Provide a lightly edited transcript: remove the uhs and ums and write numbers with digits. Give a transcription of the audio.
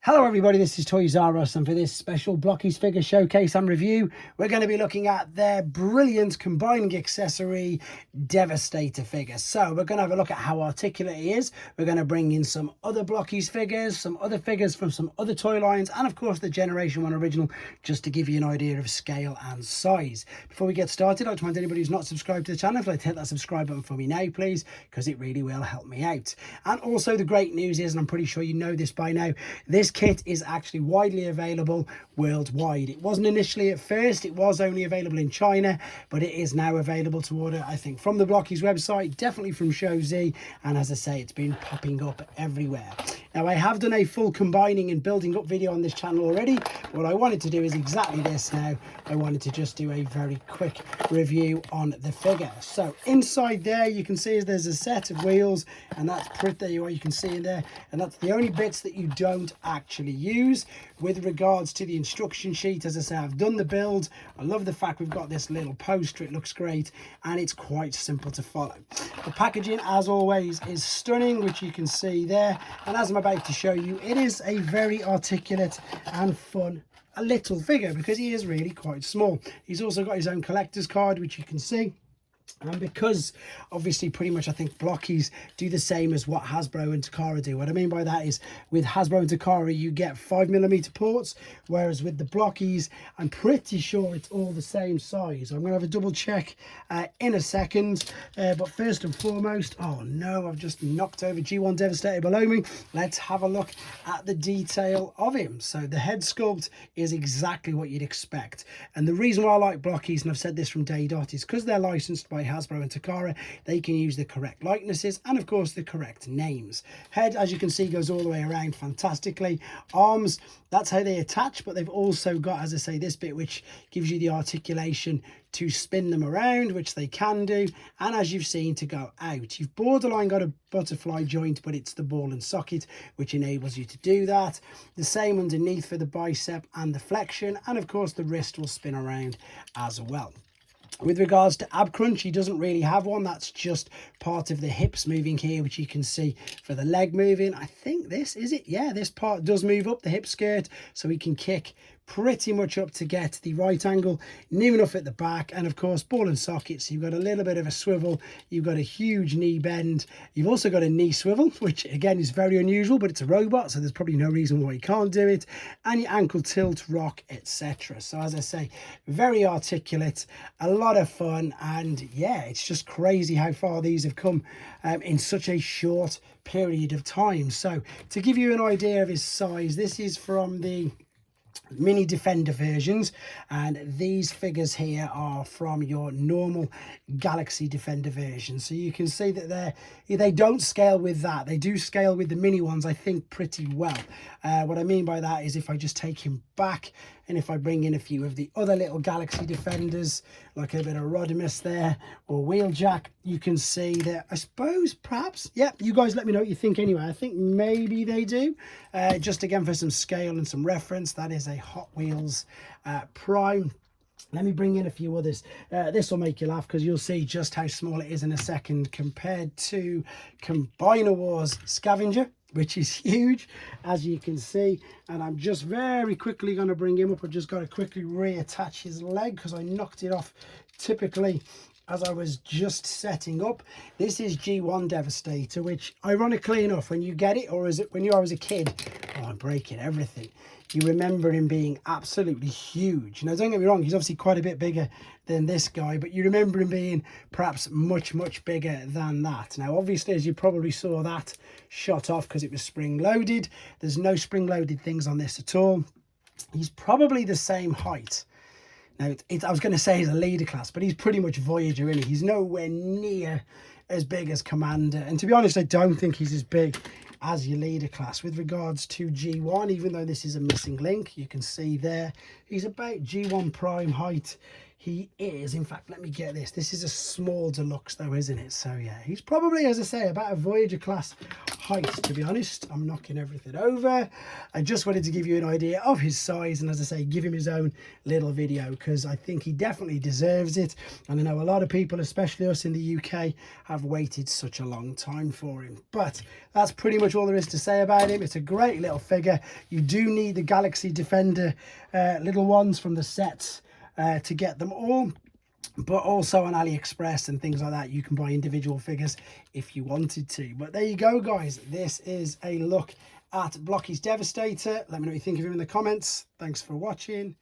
Hello everybody, this is Toys R Us, and for this special Blokees figure showcase and review, we're going to be looking at their brilliant combining accessory Devastator figure. So we're going to have a look at how articulate he is. We're going to bring in some other Blokees figures, some other figures from some other toy lines, and of course the Generation 1 original, just to give you an idea of scale and size. Before we get started, I'd like to remind anybody who's not subscribed to the channel, if you'd like to hit that subscribe button for me now, please, because it really will help me out. And also the great news is, and I'm pretty sure you know this by now, this kit is actually widely available worldwide. It wasn't initially at first, it was only available in China, but it is now available to order, I think, from the Blokees website, definitely from Show Z, and as I say, it's been popping up everywhere. Now, I have done a full combining and building up video on this channel already. What I wanted to do is exactly this now. I wanted to just do a very quick review on the figure. So inside there, you can see there's a set of wheels, and that's pretty, there you are, you can see in there, and that's the only bits that you don't actually use. With regards to the instruction sheet, as I say, I've done the build. I love the fact we've got this little poster. It looks great, and it's quite simple to follow. The packaging, as always, is stunning, which you can see there, and as I'm about to show you, it is a very articulate and fun a little figure, because he is really quite small. He's also got his own collector's card, which you can see. And because obviously pretty much I think Blokees do the same as what Hasbro and Takara do. What I mean by that is with Hasbro and Takara you get 5mm ports, whereas with the Blokees I'm pretty sure it's all the same size. I'm going to have a double check in a second, but first and foremost, oh no, I've just knocked over G1 Devastator below me. Let's have a look at the detail of him. So the head sculpt is exactly what you'd expect, and the reason why I like Blokees, and I've said this from day dot, is because they're licensed by Hasbro and Takara. They can use the correct likenesses and of course the correct names. Head, as you can see, goes all the way around fantastically. Arms, that's how they attach, but they've also got, as I say, this bit which gives you the articulation to spin them around, which they can do, and as you've seen, to go out. You've borderline got a butterfly joint, but it's the ball and socket which enables you to do that. The same underneath for the bicep and the flexion, and of course the wrist will spin around as well. With regards to ab crunch, he doesn't really have one. That's just part of the hips moving here, which you can see for the leg moving. I think this is it. Yeah, this part does move up the hip skirt, so he can kick pretty much up to get the right angle, near enough at the back, and of course ball and socket, so you've got a little bit of a swivel, you've got a huge knee bend, you've also got a knee swivel, which again is very unusual, but it's a robot, so there's probably no reason why you can't do it, and your ankle tilt, rock, etc. So as I say, very articulate, a lot of fun, and yeah, it's just crazy how far these have come in such a short period of time. So to give you an idea of his size, this is from the mini Defender versions, and these figures here are from your normal Galaxy Defender version. So you can see that they don't scale with that. They do scale with the mini ones, I think, pretty well. What I mean by that is if I just take him back, and if I bring in a few of the other little Galaxy Defenders, like a bit of Rodimus there, or Wheeljack, you can see that, I suppose, perhaps, yeah, you guys let me know what you think anyway. I think maybe they do. Just again for some scale and some reference, that is a Hot Wheels Prime. Let me bring in a few others. This will make you laugh because you'll see just how small it is in a second compared to Combiner Wars Scavenger, which is huge, as you can see. And I'm just very quickly going to bring him up. I've just got to quickly reattach his leg because I knocked it off typically as I was just setting up. This is G1 Devastator, which ironically enough, when you get it, or is it when you are as a kid, oh, I'm breaking everything, you remember him being absolutely huge. Now don't get me wrong, he's obviously quite a bit bigger than this guy, but you remember him being perhaps much bigger than that. Now obviously, as you probably saw, that shot off because it was spring loaded. There's no spring loaded things on this at all. He's probably the same height. Now, I was going to say he's a leader class, but he's pretty much Voyager, really. He's nowhere near as big as Commander. And to be honest, I don't think he's as big as your leader class. With regards to G1, even though this is a missing link, you can see there, he's about G1 Prime height. he is, in fact, let me get this. This is a small deluxe though, isn't it? So yeah, he's probably, as I say, about a Voyager class height, to be honest. I'm knocking everything over. I just wanted to give you an idea of his size, and as I say, give him his own little video, because I think he definitely deserves it. And I know a lot of people, especially us in the UK, have waited such a long time for him. But that's pretty much all there is to say about him. It's a great little figure. You do need the Galaxy Defender little ones from the sets to get them all, but also on AliExpress and things like that you can buy individual figures if you wanted to. But there you go, guys, this is a look at Blokees Devastator. Let me know what you think of him in the comments. Thanks for watching.